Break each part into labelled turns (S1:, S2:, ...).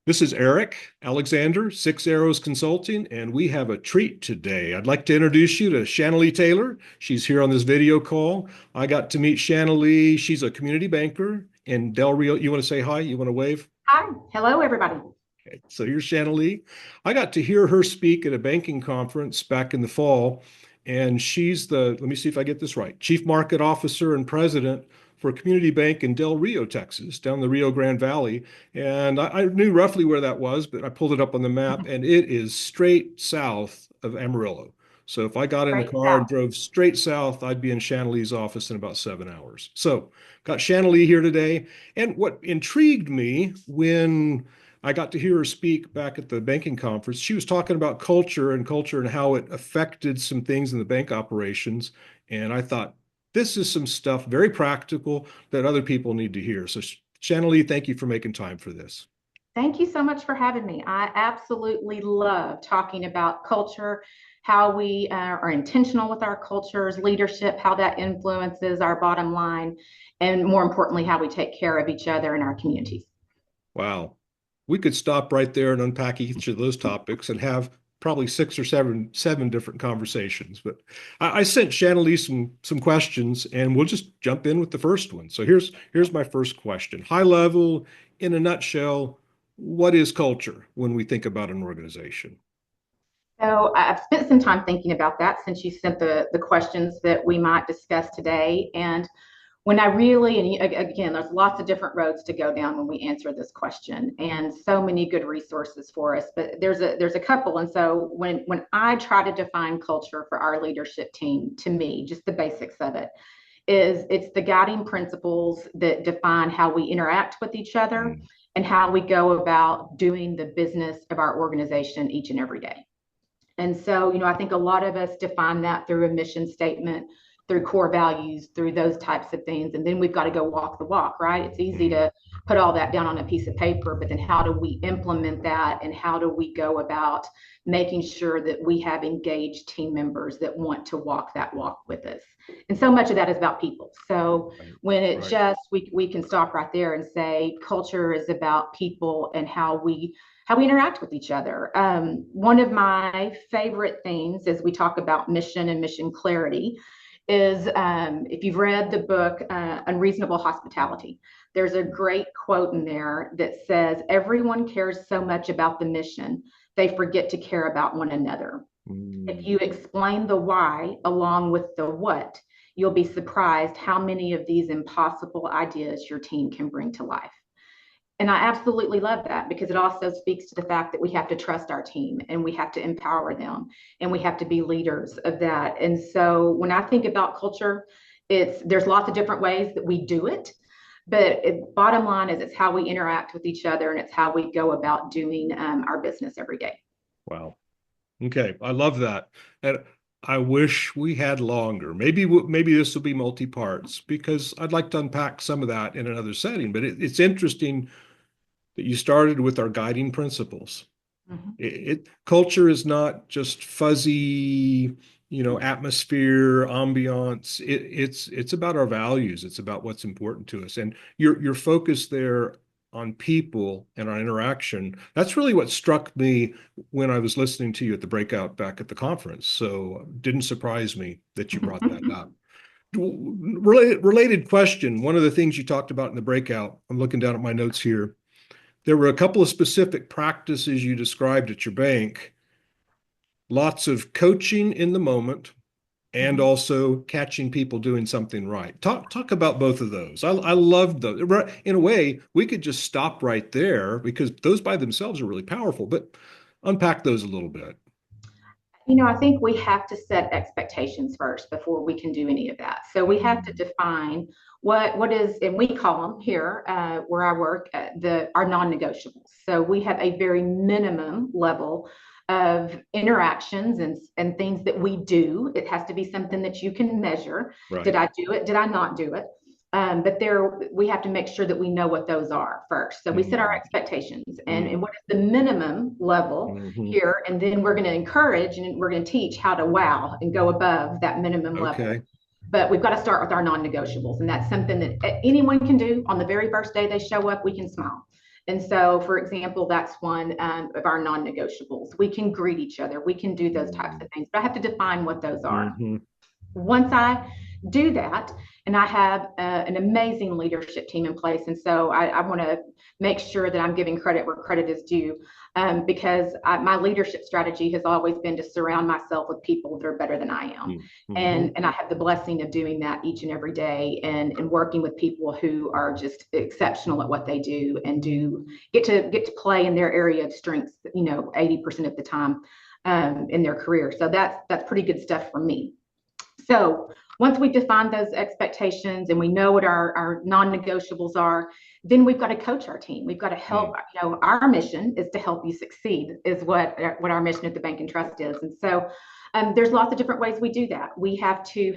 S1: This is Eric Alexander, Six Arrows Consulting, and we have a treat today. I'd like to introduce you to Shannalea Taylor. She's here on this video call. I got to meet Shannalea. She's a community banker in Del Rio. You want to say hi? You want to wave?
S2: Hi. Hello, everybody.
S1: Okay, so here's Shannalea. I got to hear her speak at a banking conference back in the fall, and she's let me see if I get this right, Chief Market Officer and President for a community bank in Del Rio, Texas, down the Rio Grande Valley. And I knew roughly where that was, but I pulled it up on the map, and it is straight south of Amarillo. So if I got in the
S2: Great
S1: car and
S2: stuff.
S1: drove straight south, I'd be in Shannalea's office in about 7 hours. So got Shannalea here today. And what intrigued me when I got to hear her speak back at the banking conference. She was talking about culture and how it affected some things in the bank operations. And I thought, this is some stuff very practical that other people need to hear. So, Shannalea, thank you for making time for this.
S2: Thank you so much for having me. I absolutely love talking about culture, how we are intentional with our cultures, leadership, how that influences our bottom line, and more importantly, how we take care of each other and our communities.
S1: Wow. We could stop right there and unpack each of those topics and have probably six or seven different conversations. But I sent Shannalea some questions, and we'll just jump in with the first one. So here's my first question. High level, in a nutshell, what is culture when we think about an organization?
S2: So I've spent some time thinking about that since you sent the questions that we might discuss today. And when I really, and again, there's lots of different roads to go down when we answer this question, and so many good resources for us. But there's a couple, and so when I try to define culture for our leadership team, to me, just the basics of it is it's the guiding principles that define how we interact with each other
S1: Mm,
S2: and how we go about doing the business of our organization each and every day. And so, I think a lot of us define that through a mission statement, through core values, through those types of things. And then we've got to go walk the walk, right? It's easy
S1: mm,
S2: to put all that down on a piece of paper, but then how do we implement that? And how do we go about making sure that we have engaged team members that want to walk that walk with us? And so much of that is about people. So
S1: right,
S2: when it
S1: right.
S2: just, we can stop right there and say culture is about people and how we interact with each other. One of my favorite things as we talk about mission and mission clarity is if you've read the book Unreasonable Hospitality, there's a great quote in there that says, everyone cares so much about the mission, they forget to care about one another. If
S1: Mm,
S2: you explain the why along with the what, you'll be surprised how many of these impossible ideas your team can bring to life. And I absolutely love that because it also speaks to the fact that we have to trust our team and we have to empower them and we have to be leaders of that. And so when I think about culture, there's lots of different ways that we do it, but bottom line is it's how we interact with each other and it's how we go about doing our business every day.
S1: wow. Okay, I love that. And I wish we had longer. Maybe this will be multi-parts because I'd like to unpack some of that in another setting. But it's interesting that you started with our guiding principles.
S2: Mhm.
S1: Culture is not just fuzzy, atmosphere, ambiance. It's about our values. It's about what's important to us. And your focus there on people and our interaction, that's really what struck me when I was listening to you at the breakout back at the conference. So it didn't surprise me that you brought that up. Related question. One of the things you talked about in the breakout, I'm looking down at my notes here. There were a couple of specific practices you described at your bank, lots of coaching in the moment and
S2: Mhm.
S1: also catching people doing something right. Talk about both of those. I love those. In a way, we could just stop right there because those by themselves are really powerful, but unpack those a little bit.
S2: I think we have to set expectations first before we can do any of that. So we have to
S1: Mm,
S2: define what is, and we call them here where I work, our non-negotiables. So we have a very minimum level of interactions and things that we do. It has to be something that you can measure. Did
S1: right.
S2: I do it? Did I not do it? But we have to make sure that we know what those are first. So we set our
S1: Mm,
S2: expectations
S1: mm,
S2: and what is the minimum level
S1: mhm.
S2: here, and then we're going to encourage and we're going to teach how to wow and go above that minimum level.
S1: Okay.
S2: But we've got to start with our non-negotiables, and that's something that anyone can do on the very first day they show up. We can smile, And so, for example, that's one of our non-negotiables. We can greet each other. We can do those types of things, but I have to define what those are.
S1: Mm-hmm.
S2: Once I do that, and I have an amazing leadership team in place, and so I want to make sure that I'm giving credit where credit is due, because my leadership strategy has always been to surround myself with people that are better than I am,
S1: Mm-hmm.
S2: and I have the blessing of doing that each and every day, and working with people who are just exceptional at what they do and do get to play in their area of strengths, 80% of the time in their career. So that's pretty good stuff for me. So once we define those expectations and we know what our non-negotiables are, then we've got to coach our team. We've got to help, our mission is to help you succeed, is what our mission at the Bank and Trust is. And so there's lots of different ways we do that. We have to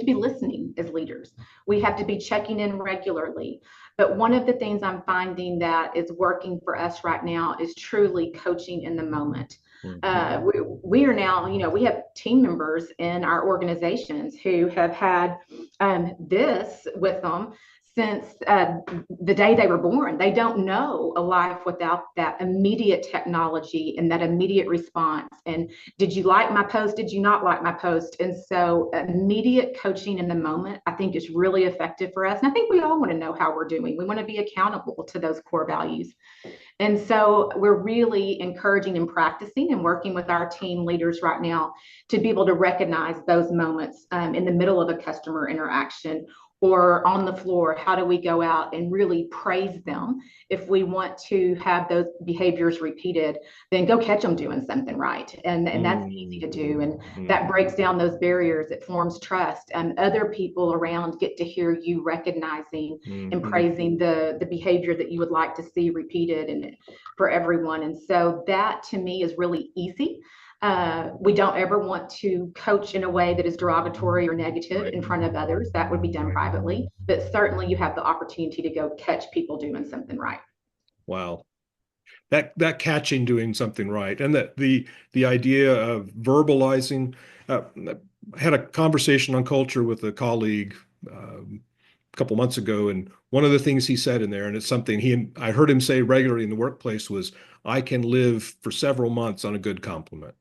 S2: be listening as leaders. We have to be checking in regularly. But one of the things I'm finding that is working for us right now is truly coaching in the moment. We are now, we have team members in our organizations who have had this with them since the day they were born. They don't know a life without that immediate technology and that immediate response. And did you like my post? Did you not like my post? And so immediate coaching in the moment, I think, is really effective for us. And I think we all want to know how we're doing. We want to be accountable to those core values. And so we're really encouraging and practicing and working with our team leaders right now to be able to recognize those moments in the middle of a customer interaction or on the floor. How do we go out and really praise them? If we want to have those behaviors repeated, then go catch them doing something right. And that's easy to do. And that breaks down those barriers. It forms trust. And other people around get to hear you recognizing and praising the behavior that you would like to see repeated and for everyone. And so that to me is really easy. We don't ever want to coach in a way that is derogatory or negative in front of others. That would be done privately. But certainly you have the opportunity to go catch people doing something right.
S1: Wow. That catching doing something right, and that the idea of verbalizing. I had a conversation on culture with a colleague a couple months ago, and one of the things he said in there, and it's something I heard him say regularly in the workplace, was, "I can live for several months on a good compliment."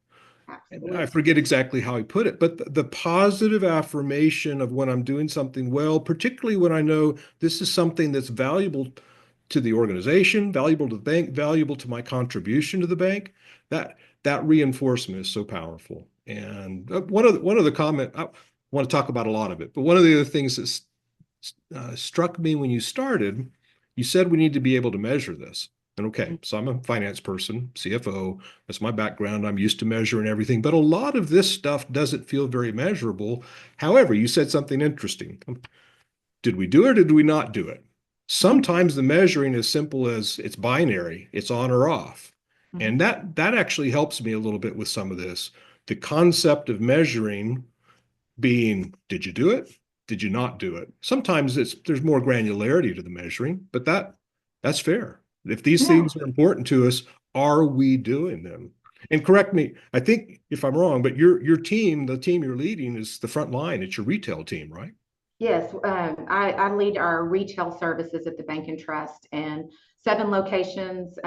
S1: And I forget exactly how he put it, but the positive affirmation of when I'm doing something well, particularly when I know this is something that's valuable to the organization, valuable to the bank, valuable to my contribution to the bank, that reinforcement is so powerful. And one of the comment, I want to talk about a lot of it, but one of the other things that struck me when you started, you said we need to be able to measure this. And okay, so I'm a finance person, CFO, that's my background. I'm used to measuring everything, but a lot of this stuff doesn't feel very measurable. However, you said something interesting. Did we do it or did we not do it? Sometimes the measuring is simple as it's binary, it's on or off. And that actually helps me a little bit with some of this. The concept of measuring being, did you do it? Did you not do it? Sometimes there's more granularity to the measuring, but that's fair. If these
S2: Yeah.
S1: things are important to us, are we doing them? And correct me, I think if I'm wrong, but your team, the team you're leading, is the front line. It's your retail team, right?
S2: Yes, I lead our retail services at the Bank and Trust, and 7 locations,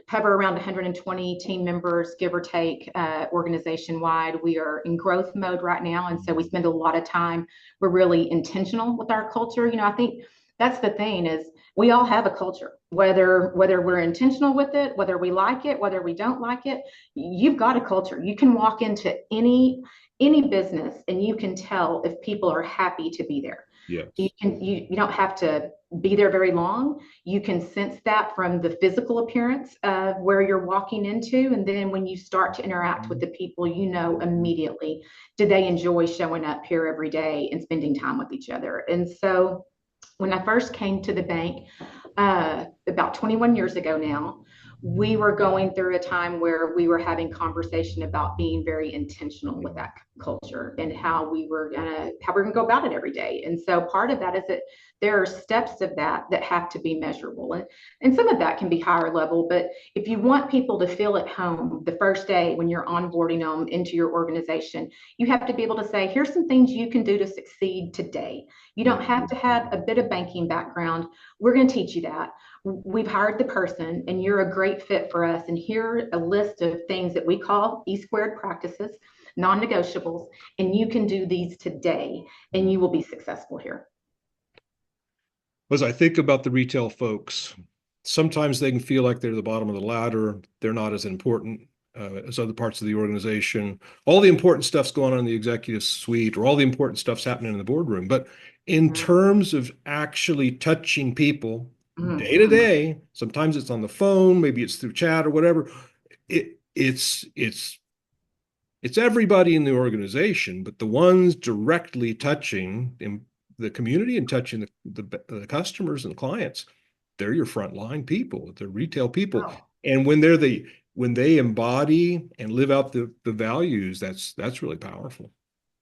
S2: cover around 120 team members, give or take, organization wide. We are in growth mode right now, and so we spend a lot of time. We're really intentional with our culture. I think that's the thing, is we all have a culture, whether we're intentional with it, whether we like it, whether we don't like it. You've got a culture. You can walk into any business and you can tell if people are happy to be there.
S1: Yes.
S2: You don't have to be there very long. You can sense that from the physical appearance of where you're walking into, and then when you start to interact with the people, immediately, do they enjoy showing up here every day and spending time with each other. And so when I first came to the bank, about 21 years ago now, we were going through a time where we were having conversation about being very intentional with that culture and how we were gonna go about it every day. And so part of that is that there are steps of that have to be measurable, and some of that can be higher level. But if you want people to feel at home the first day when you're onboarding them into your organization, you have to be able to say, here's some things you can do to succeed today. You don't have
S1: Mhm.
S2: to have a bit of banking background. We're going to teach you that. We've hired the person and you're a great fit for us. And here are a list of things that we call E squared practices, non-negotiables, and you can do these today and you will be successful here.
S1: As I think about the retail folks, sometimes they can feel like they're the bottom of the ladder. They're not as important as other parts of the organization. All the important stuff's going on in the executive suite, or all the important stuff's happening in the boardroom. But in terms of actually touching people day to
S2: Mhm.
S1: day, sometimes it's on the phone, maybe it's through chat or whatever. It's everybody in the organization, but the ones directly touching in the community and touching the customers and clients, they're your frontline people, they're retail people.
S2: Oh.
S1: And when they embody and live out the values, that's really powerful.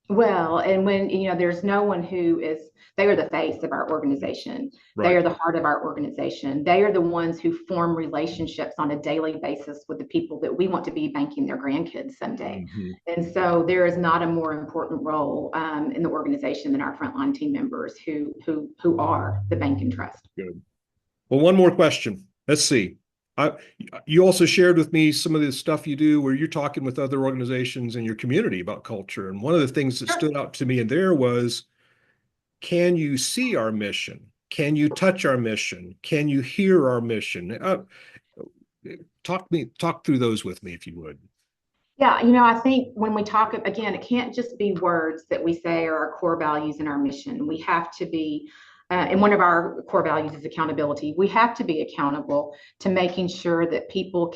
S2: Well, and when, there's no one who is, they are the face of our organization. They
S1: Right.
S2: are the heart of our organization. They are the ones who form relationships on a daily basis with the people that we want to be banking their grandkids someday.
S1: Mhm.
S2: And so there is not a more important role in the organization than our frontline team members who are the bank and trust.
S1: Good. Well, one more question. Let's see. I, you also shared with me some of the stuff you do where you're talking with other organizations in your community about culture. And one of the things that
S2: Sure.
S1: stood out to me in there was, can you see our mission? Can you touch our mission? Can you hear our mission? Talk through those with me if you would.
S2: Yeah, I think when we talk, again, it can't just be words that we say are our core values and our mission. We have to be, and one of our core values is accountability. We have to be accountable to making sure that people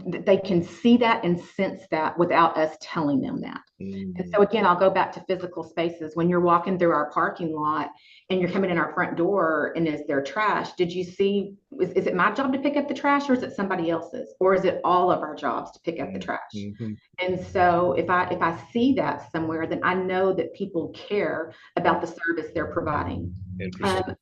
S2: they can see that and sense that without us telling them that. And
S1: Mhm.
S2: so again, I'll go back to physical spaces. When you're walking through our parking lot and you're coming in our front door and is there trash? Did you see, is it my job to pick up the trash or is it somebody else's? Or is it all of our jobs to pick up the trash?
S1: Mhm.
S2: And so if I see that somewhere, then I know that people care about the service they're providing. Um,
S1: Interesting.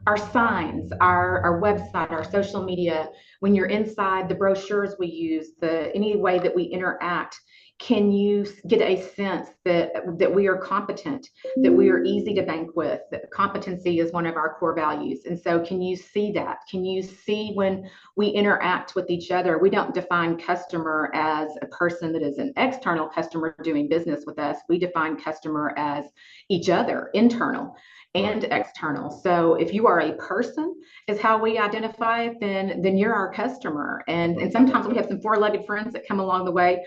S2: our signs, our website, our social media, when you're inside, the brochures we use, the any way that we interact, can you get a sense that we are competent, that we are easy to bank with, that competency is one of our core values. And so can you see that? Can you see when we interact with each other? We don't define customer as a person that is an external customer doing business with us. We define customer as each other, internal
S1: Right.
S2: and external. So if you are a person is how we identify it, then you're our customer. And sometimes we have some four-legged friends that come along the way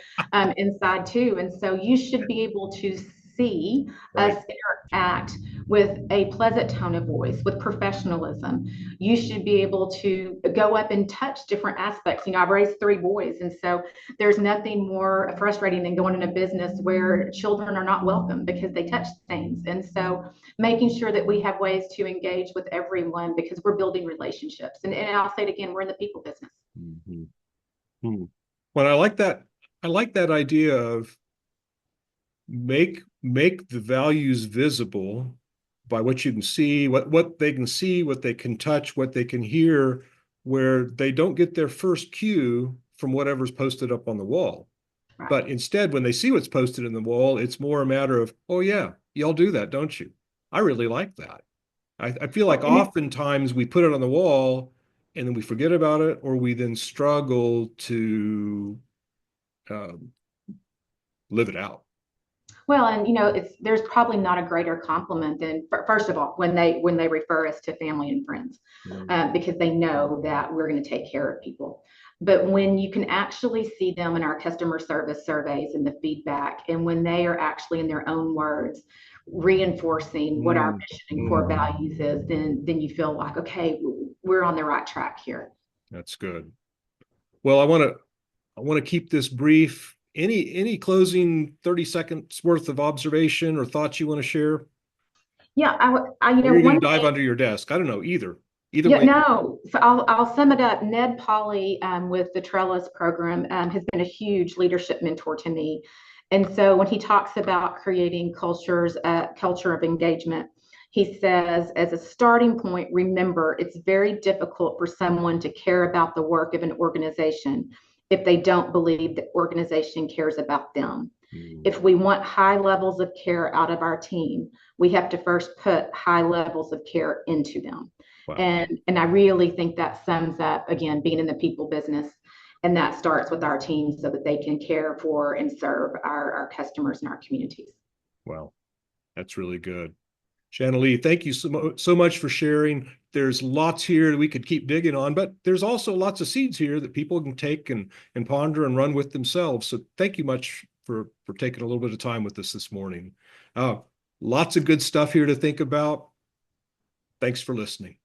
S2: inside too. And so you should be able to see
S1: Right.
S2: us interact with a pleasant tone of voice, with professionalism. You should be able to go up and touch different aspects. I've raised three boys, and so there's nothing more frustrating than going in a business where children are not welcome because they touch things. And so making sure that we have ways to engage with everyone because we're building relationships. And I'll say it again, we're in the people business.
S1: Mhm. Hmm. Well, I like that idea of make the values visible by what you can see, what they can see, what they can touch, what they can hear, where they don't get their first cue from whatever's posted up on the wall.
S2: Right.
S1: But instead, when they see what's posted in the wall, it's more a matter of, oh yeah, y'all do that, don't you? I really like that. I feel like
S2: Well, and
S1: oftentimes we put it on the wall and then we forget about it, or we then struggle to um, live it out.
S2: Well, and there's probably not a greater compliment than first of all when they refer us to family and friends,
S1: Mm.
S2: because they know that we're going to take care of people. But when you can actually see them in our customer service surveys and the feedback, and when they are actually in their own words reinforcing what our
S1: Mm.
S2: mission and core
S1: Mm.
S2: values is, then you feel like okay, we're on the right track here.
S1: That's good. Well, I want to keep this brief. Any closing 30 seconds worth of observation or thoughts you want to share?
S2: Yeah,
S1: Or you're going
S2: one
S1: to dive
S2: thing.
S1: under your desk. I don't know, either
S2: Yeah,
S1: way.
S2: no. So I'll sum it up. Ned Polly with the Trellis program has been a huge leadership mentor to me. And so when he talks about creating culture of engagement, he says, as a starting point, remember it's very difficult for someone to care about the work of an organization if they don't believe the organization cares about them.
S1: Mm.
S2: If we want high levels of care out of our team, we have to first put high levels of care into them.
S1: Wow.
S2: And I really think that sums up, again, being in the people business. And that starts with our team so that they can care for and serve our customers and our communities.
S1: Wow. That's really good. Shannalea, thank you so much for sharing. There's lots here that we could keep digging on, but there's also lots of seeds here that people can take and ponder and run with themselves. So thank you much for taking a little bit of time with us this morning. Uh, Lots of good stuff here to think about. Thanks for listening.